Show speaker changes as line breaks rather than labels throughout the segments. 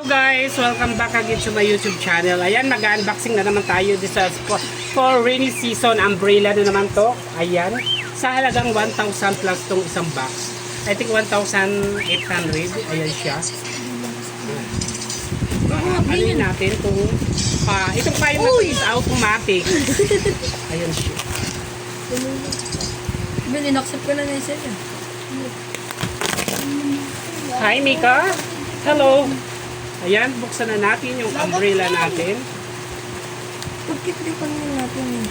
Guys, welcome back again to my YouTube channel. Ayan, mag-unboxing na naman tayo this for rainy season umbrella na naman to. Ayan, sa halagang 1,000 plus tong isang box. I think 1,800. Ayan siya. Ano yun natin kung itong file na to is automatic. Ayan siya.
Bin, in-accept ko na na isa niya.
Hi Mika. Hello. Ayan, buksan na natin yung umbrella natin.
Pagkiklipan na natin eh.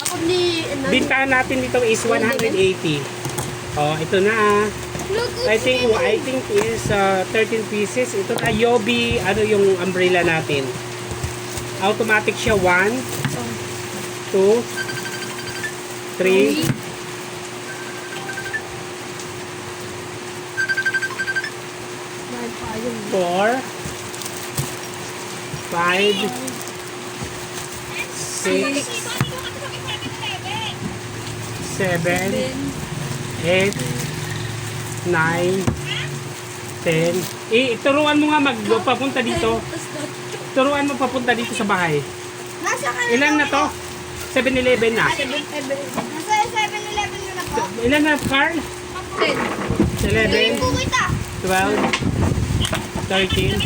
Ako ni...
Bintahan natin dito is 180. Oh, ito na. I think is 13 pieces. Ito na Yobi, ano yung umbrella natin. Automatic siya 1 2 3 4 5 6 7 8 9 10. Turuan mo nga papunta dito. Turuan mo papunta dito sa bahay. Ilan na to? 7-Eleven na.
Nasa 7-Eleven na po.
Ilan na, Carl? 11 12 13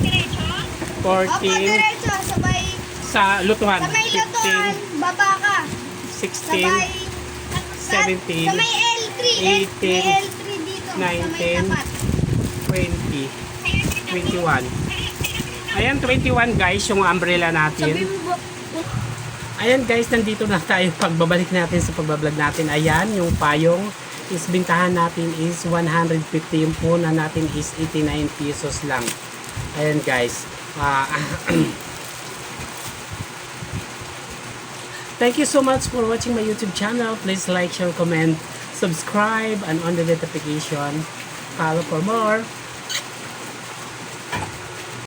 14
Diretso, sabay.
sa lutuhan.
Sa may lutuan,
15
baba ka.
16
Sabay.
17
Sa may L3.
18,
May L3 dito. Sa may
19,
tapat.
20 21. Ayan, 21 guys, yung umbrella
Sabi
natin.
mo ba?
Ayan guys, nandito na tayo pagbabalik natin sa pagbablog natin. Ayan, yung payong is bintahan natin is 150. Yung puna natin is 89 pesos lang. Ayan guys. Thank you so much for watching my YouTube channel. Please like, share, comment, subscribe, and on the notification. Follow for more.